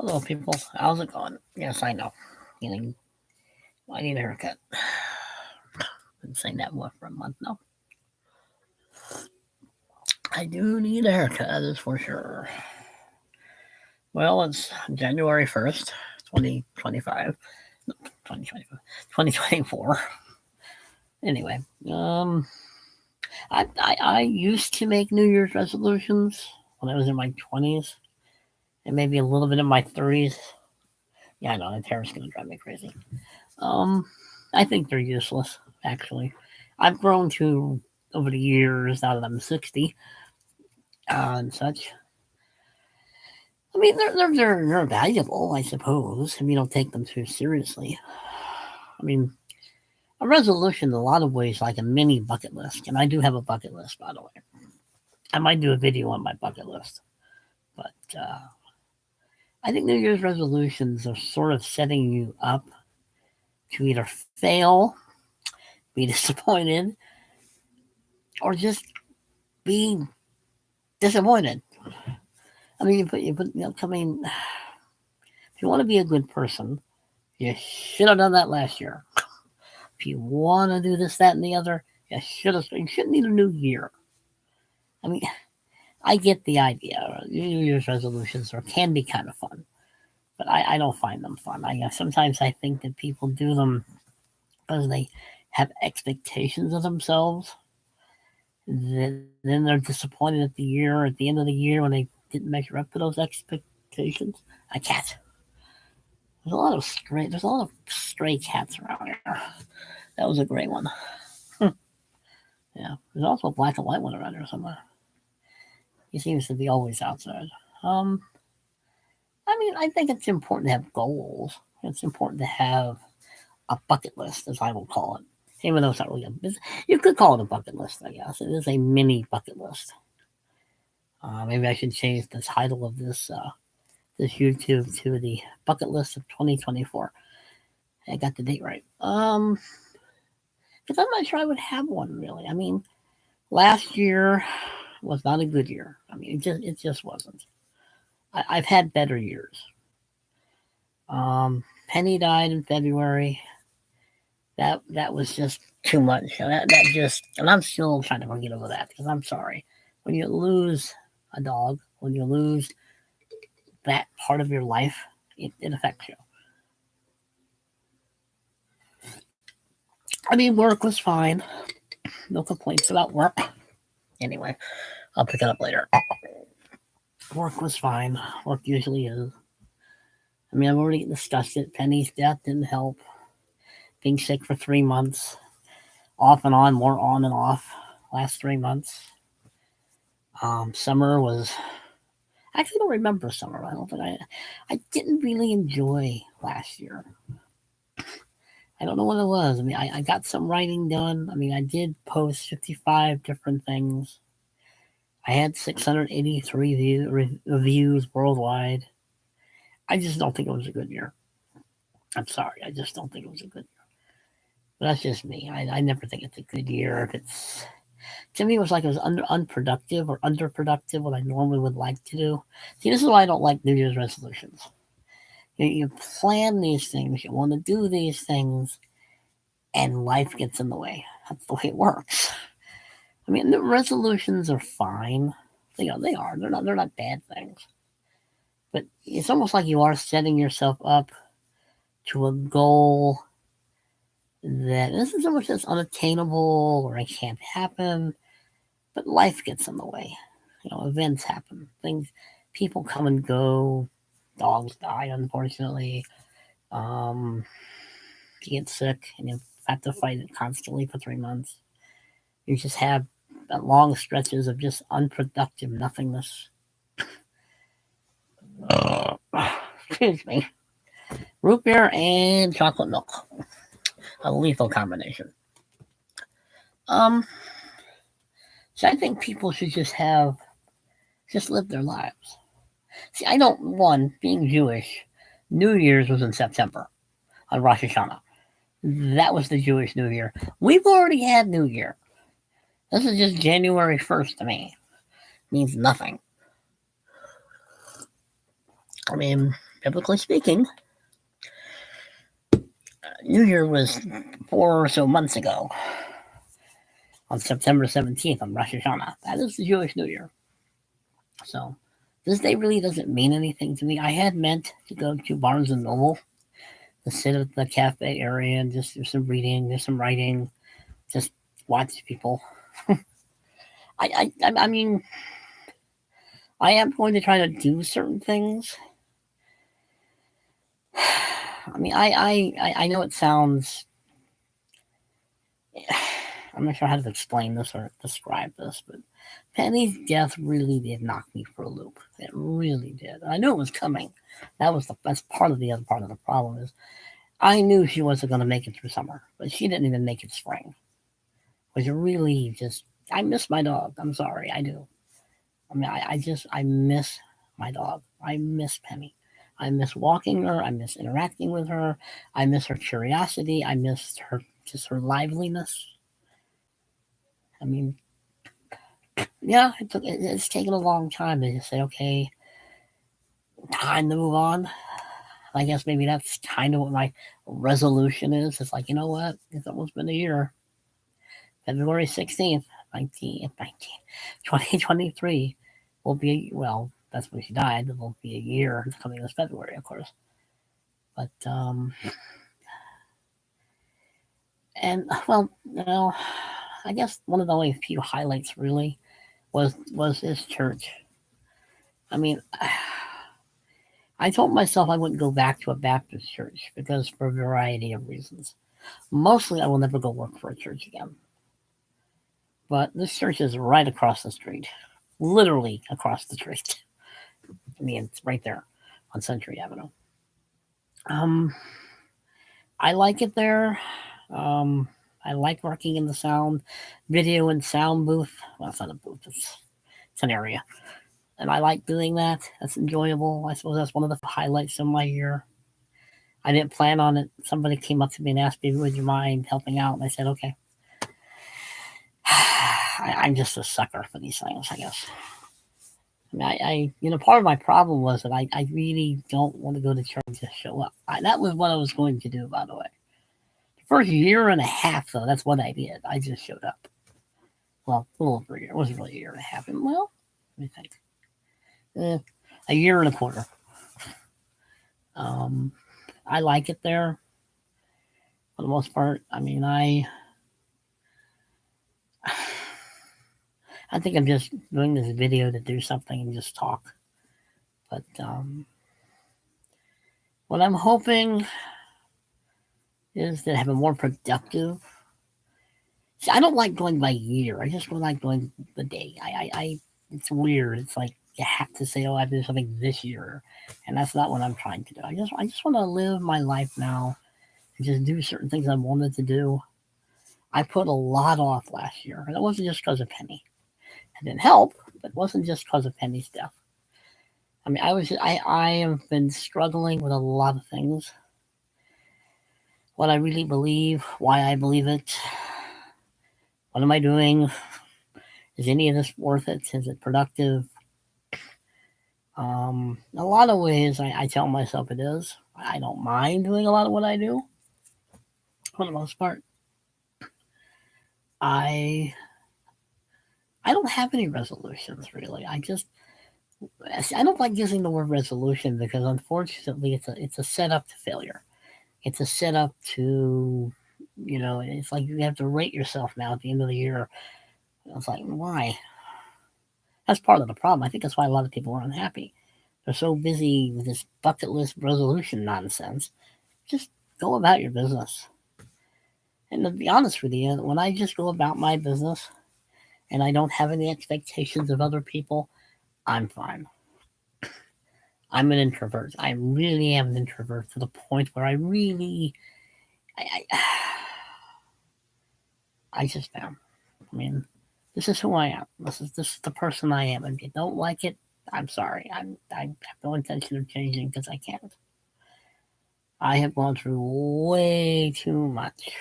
Hello, people. How's it going? Yes, I know. You know, I need a haircut. Been saying that for a month now. I do need a haircut, that is for sure. Well, it's January 1st, 2025. 2025. 2024. Anyway, I used to make New Year's resolutions when I was in my 20s and maybe a little bit in my 30s. Yeah, I know, that hair's going to drive me crazy. Um, I think they're useless, actually. I've grown to, over the years, now that I'm 60 and such. I mean, they're valuable, I suppose, if you don't take them too seriously. I mean, a resolution, in a lot of ways, like a mini bucket list, and I do have a bucket list, by the way. I might do a video on my bucket list, but I think New Year's resolutions are sort of setting you up to either fail, be disappointed, or just be disappointed. I mean, I mean, if you want to be a good person, you should have done that last year. If you want to do this, that, and the other, you should have. You shouldn't need a new year. I mean, I get the idea. New Year's resolutions can be kind of fun, but I don't find them fun. Sometimes I think that people do them because they have expectations of themselves. Then they're disappointed at the end of the year when they didn't measure up to those expectations. I can't. There's a lot of stray cats around here. That was a great one. Yeah, there's also a black and white one around here somewhere. He seems to be always outside. Um, I mean, I think it's important to have goals. It's important to have a bucket list, as I will call it. Even though it's not really you could call it a bucket list, I guess. It is a mini bucket list. Maybe I should change the title of this YouTube to the bucket list of 2024. I got the date right. Because I'm not sure I would have one really. I mean, last year was not a good year. I mean, it just wasn't. I've had better years. Penny died in February. That was just too much. That just, and I'm still trying to forget over that because I'm sorry. When you lose a dog, when you lose that part of your life, it affects you. I mean, work was fine. No complaints about work. Anyway, I'll pick it up later. Work was fine. Work usually is. I mean, I've already discussed it. Penny's death didn't help. Being sick for 3 months, off and on, more on and off, last 3 months. Summer was. I actually don't remember summer. I don't think I didn't really enjoy last year. I don't know what it was. I mean, I got some writing done. I mean, I did post 55 different things. I had 683 reviews worldwide. I just don't think it was a good year. I'm sorry. I just don't think it was a good year. But that's just me. I never think it's a good year if it's. To me, it was like it was unproductive or underproductive what I normally would like to do. See, this is why I don't like New Year's resolutions. You plan these things, you want to do these things, and life gets in the way. That's the way it works. I mean, the resolutions are fine. They are. They're not bad things. But it's almost like you are setting yourself up to a goal that isn't so much as unattainable or it can't happen, but life gets in the way. Events happen. People come and go. Dogs die, unfortunately. Um, you get sick and you have to fight it constantly for 3 months. You just have long stretches of just unproductive nothingness. Excuse me. Root beer and chocolate milk. A lethal combination. Um, so I think people should just live their lives. See, I don't, being Jewish, New Year's was in September on Rosh Hashanah. That was the Jewish New Year. We've already had New Year. This is just January 1st to me. It means nothing. I mean, biblically speaking, New Year was 4 or so months ago, on September 17th on Rosh Hashanah. That is the Jewish New Year. So this day really doesn't mean anything to me. I had meant to go to Barnes and Noble to sit at the cafe area and just do some reading, do some writing, just watch people. I mean, I am going to try to do certain things. I mean, I know it sounds. I'm not sure how to explain this or describe this, but Penny's death really did knock me for a loop. It really did. I knew it was coming. That's part of the other part of the problem is I knew she wasn't going to make it through summer, but she didn't even make it spring. Which really just I miss my dog. I'm sorry, I do. I mean, I miss my dog. I miss Penny. I miss walking her. I miss interacting with her. I miss her curiosity. I miss her liveliness. I mean, yeah, it's taken a long time to just say, okay, time to move on. I guess maybe that's kind of what my resolution is. It's like, you know what? It's almost been a year. February 16th, 2023 will be, well, that's when she died. It will be a year. It's coming this February, of course. But, and, well, I guess one of the only few highlights really was his church. I mean, I told myself I wouldn't go back to a Baptist church because for a variety of reasons. Mostly, I will never go work for a church again. But this church is right across the street, literally across the street. I mean, it's right there on Century Avenue. I like it there. I like working in the sound, video and sound booth. Well, it's not a booth; it's an area, and I like doing that. That's enjoyable. I suppose that's one of the highlights of my year. I didn't plan on it. Somebody came up to me and asked me, "Would you mind helping out?" And I said, "Okay." I'm just a sucker for these things, I guess. I part of my problem was that I really don't want to go to church to show up. That was what I was going to do, by the way. The first year and a half, though, that's what I did. I just showed up. Well, a little over a year. It wasn't really a year and a half. And, well, let me think. A year and a quarter. I like it there for the most part. I mean, I think I'm just doing this video to do something and just talk. But what I'm hoping is to have a more productive. See, I don't like going by year. I just like going the day. It's weird. It's like you have to say, "Oh, I did something this year," and that's not what I'm trying to do. I just want to live my life now and just do certain things I wanted to do. I put a lot off last year, and it wasn't just because of Penny. It didn't help, but it wasn't just because of Penny's death. I mean, I have been struggling with a lot of things. What I really believe, why I believe it, what am I doing? Is any of this worth it? Is it productive? A lot of ways I tell myself it is. I don't mind doing a lot of what I do. For the most part, I don't have any resolutions really. I don't like using the word resolution because unfortunately it's a setup to failure. It's a setup to it's like you have to rate yourself now at the end of the year. It's like, why? That's part of the problem. I think that's why a lot of people are unhappy. They're so busy with this bucket list resolution nonsense. Just go about your business. And to be honest with you, when I just go about my business and I don't have any expectations of other people, I'm fine. I'm an introvert. I really am an introvert to the point where I really, I just am. I mean, this is who I am. This is the person I am. And if you don't like it, I'm sorry. I have no intention of changing because I can't. I have gone through way too much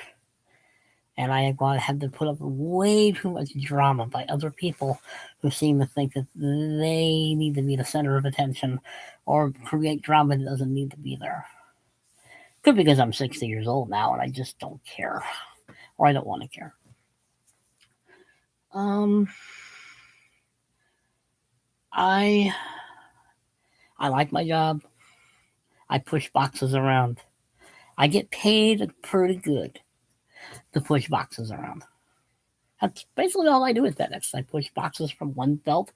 And I had to put up way too much drama by other people who seem to think that they need to be the center of attention or create drama that doesn't need to be there. Could be because I'm 60 years old now and I just don't care, or I don't want to care. Um, I I like my job. I push boxes around. I get paid pretty good to push boxes around. That's basically all I do with FedEx. I push boxes from one belt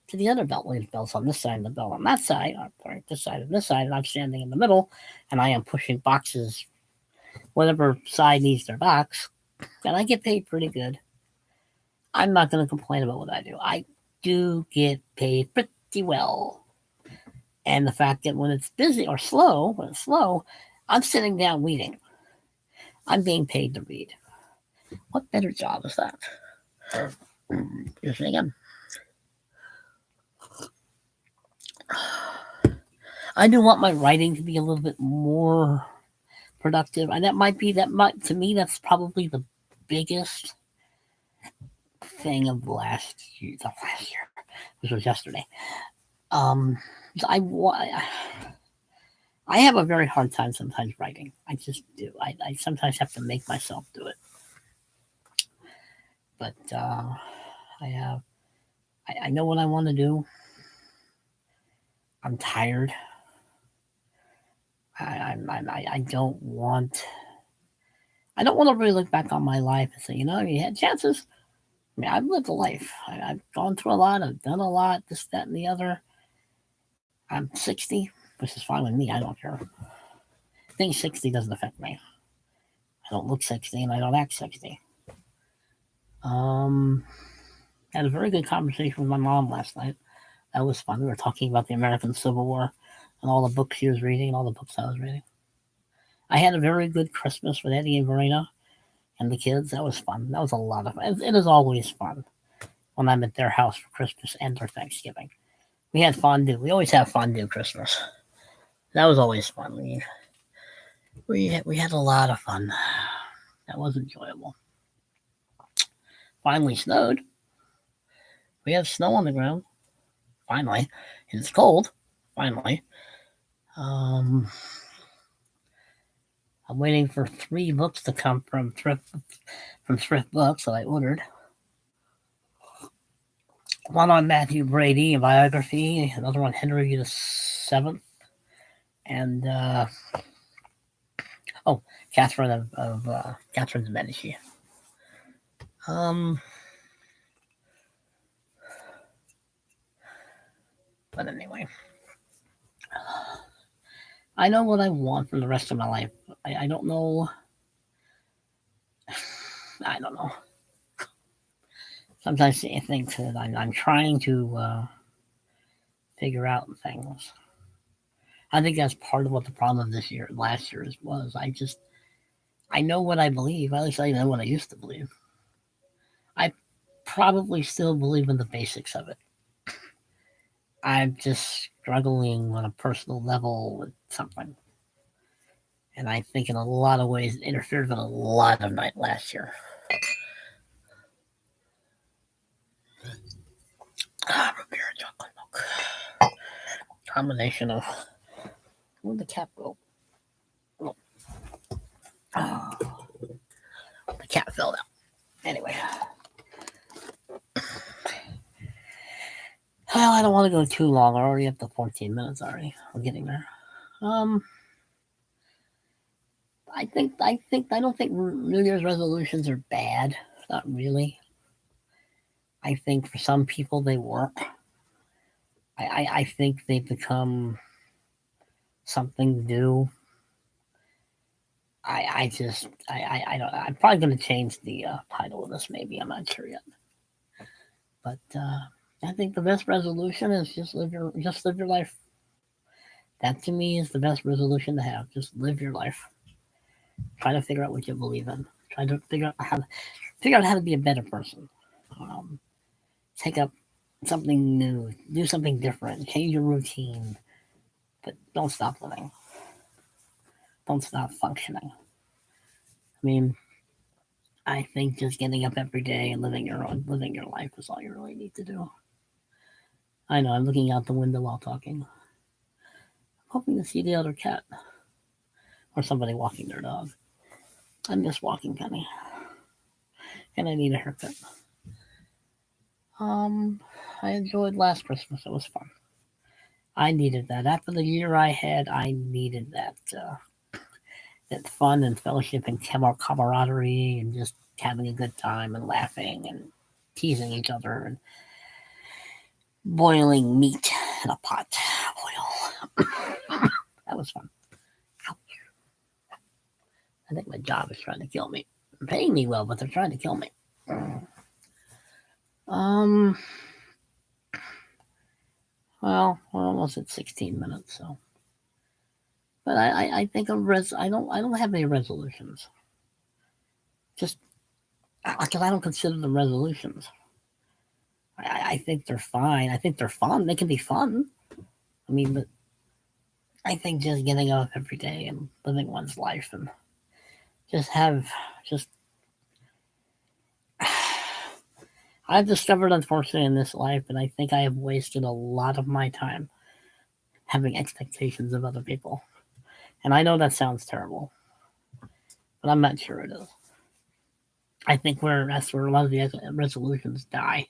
to the other belt. There's belts on this side and the belt on that side, or this side and this side, and I'm standing in the middle, and I am pushing boxes, whatever side needs their box, and I get paid pretty good. I'm not going to complain about what I do. I do get paid pretty well. And the fact that when it's busy or slow, when it's slow, I'm sitting down reading. I'm being paid to read. What better job is that? Just again. I do want my writing to be a little bit more productive, and to me that's probably the biggest thing of last year, which was yesterday. Um, I I have a very hard time sometimes writing. I just do. I sometimes have to make myself do it. But I have. I know what I want to do. I'm tired. I don't want. I don't want to really look back on my life and say, you had chances. I mean, I've lived a life. I've gone through a lot. I've done a lot. This, that, and the other. I'm 60, which is fine with me. I don't care. I think 60 doesn't affect me. I don't look 60 and I don't act 60. Um, had a very good conversation with my mom last night. That was fun. We were talking about the American Civil War and all the books she was reading and all the books I was reading. I had a very good Christmas with Eddie and Verena and the kids. That was fun. That was a lot of fun. It is always fun when I'm at their house for Christmas and their Thanksgiving. We had fondue. We always have fondue Christmas. That was always fun. We had a lot of fun. That was enjoyable. Finally snowed. We have snow on the ground. Finally. It's cold. Finally. Um, I'm waiting for 3 books to come from thrift books that I ordered. One on Matthew Brady, a biography. Another one, Henry VII, and Catherine of Catherine de Medici. But anyway, I know what I want for the rest of my life. I don't know. I don't know. Sometimes I think that I'm trying to figure out things. I think that's part of what the problem of last year was. I know what I believe. At least I know what I used to believe. I probably still believe in the basics of it. I'm just struggling on a personal level with something. And I think in a lot of ways it interfered with a lot of night last year. Root beer and chocolate milk. Combination of. Where'd the cat go? Oh. The cat fell out. Anyway. Well, I don't want to go too long. We're already up to 14 minutes already. We're getting there. I don't think New Year's resolutions are bad. Not really. I think for some people they work. I think they become something to do. I'm probably going to change the title of this. Maybe I'm not sure yet. But I think the best resolution is just live your life. That to me is the best resolution to have. Just live your life. Try to figure out what you believe in. Try to figure out how to be a better person. Take up something new. Do something different. Change your routine. But don't stop living. Don't stop functioning. I mean, I think just getting up every day and living your life is all you really need to do. I know I'm looking out the window while talking, hoping to see the other cat or somebody walking their dog. I'm just walking, Penny, and I need a haircut. I enjoyed last Christmas. It was fun. I needed that. After the year I had, I needed that fun and fellowship and camaraderie and just having a good time and laughing and teasing each other and boiling meat in a pot. Boil. That was fun. Ouch. I think my job is trying to kill me. They're paying me well, but they're trying to kill me. Well, we're almost at 16 minutes, so. But I think I don't have any resolutions. Just because I don't consider them resolutions. I think they're fine. I think they're fun. They can be fun. I mean, but I think just getting up every day and living one's life and just I've discovered, unfortunately, in this life, and I think I have wasted a lot of my time having expectations of other people. And I know that sounds terrible, but I'm not sure it is. I think that's where a lot of the resolutions die,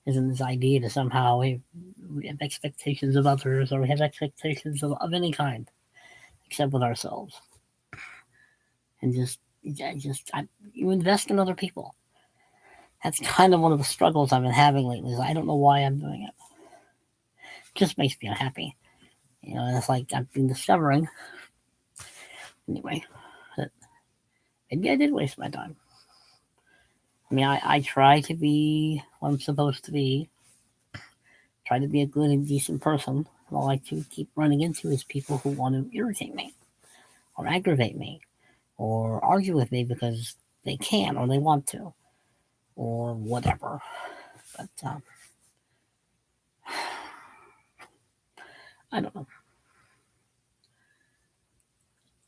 is in this idea that somehow we have expectations of others, or we have expectations of any kind, except with ourselves. And you invest in other people. That's kind of one of the struggles I've been having lately. Is I don't know why I'm doing it. It just makes me unhappy. And it's like I've been discovering. Anyway, that maybe I did waste my time. I mean, I try to be what I'm supposed to be. Try to be a good and decent person. And all I keep running into is people who want to irritate me, or aggravate me, or argue with me because they can or they want to, or whatever. But I don't know.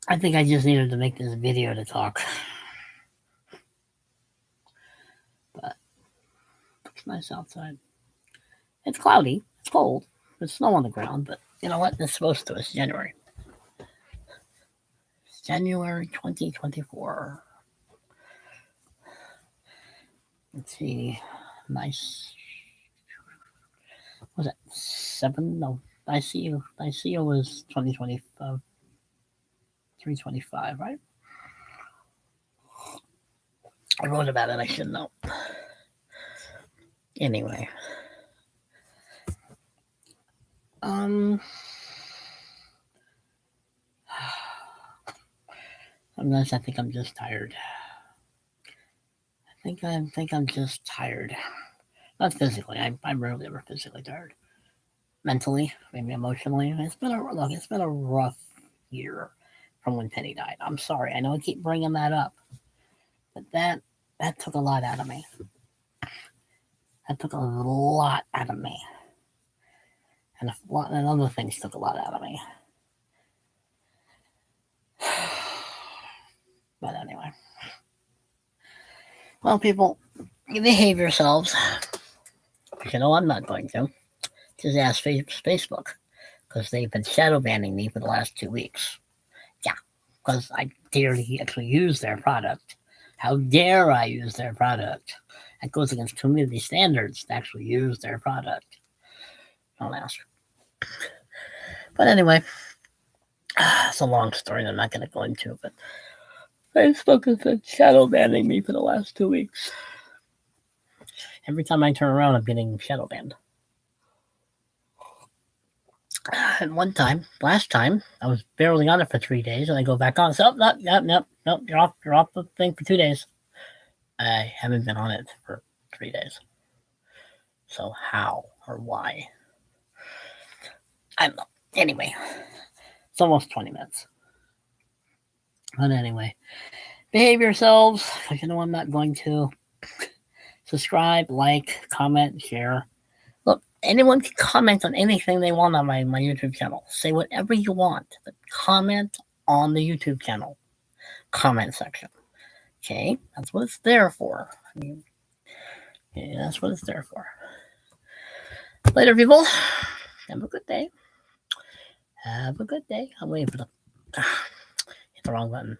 I think I just needed to make this video to talk. But it's nice outside. It's cloudy. It's cold. There's snow on the ground. But you know what? It's supposed to. It's January. It's January 2024. Let's see. Nice. What was that? 7? No. I see you was 2025. 325, right? I wrote about it. I should know. Anyway. Sometimes I think I'm just tired. I think I'm just tired. Not physically. I'm rarely ever physically tired. Mentally, maybe emotionally. It's been a rough year from when Penny died. I'm sorry. I know I keep bringing that up, but that took a lot out of me. That took a lot out of me, and a lot and other things took a lot out of me. But anyway, well, people, you behave yourselves. You know I'm not going to. Just ask Facebook, because they've been shadow banning me for the last 2 weeks. Yeah, because I dare to actually use their product. How dare I use their product? That goes against community standards to actually use their product. Don't ask. But anyway, it's a long story I'm not going to go into, but Facebook has been shadow banning me for the last 2 weeks. Every time I turn around, I'm getting shadow banned. And last time, I was barely on it for 3 days, and I go back on. So, nope, you're off the thing for 2 days. I haven't been on it for 3 days. So how or why? I don't know. Anyway, it's almost 20 minutes. But anyway, behave yourselves, because you know I'm not going to. Subscribe, like, comment, share. Look, anyone can comment on anything they want on my YouTube channel. Say whatever you want, but comment on the YouTube channel comment section. Okay, that's what it's there for. I mean, yeah, that's what it's there for. Later, people. Have a good day. Have a good day. I'm waiting for the hit the wrong button.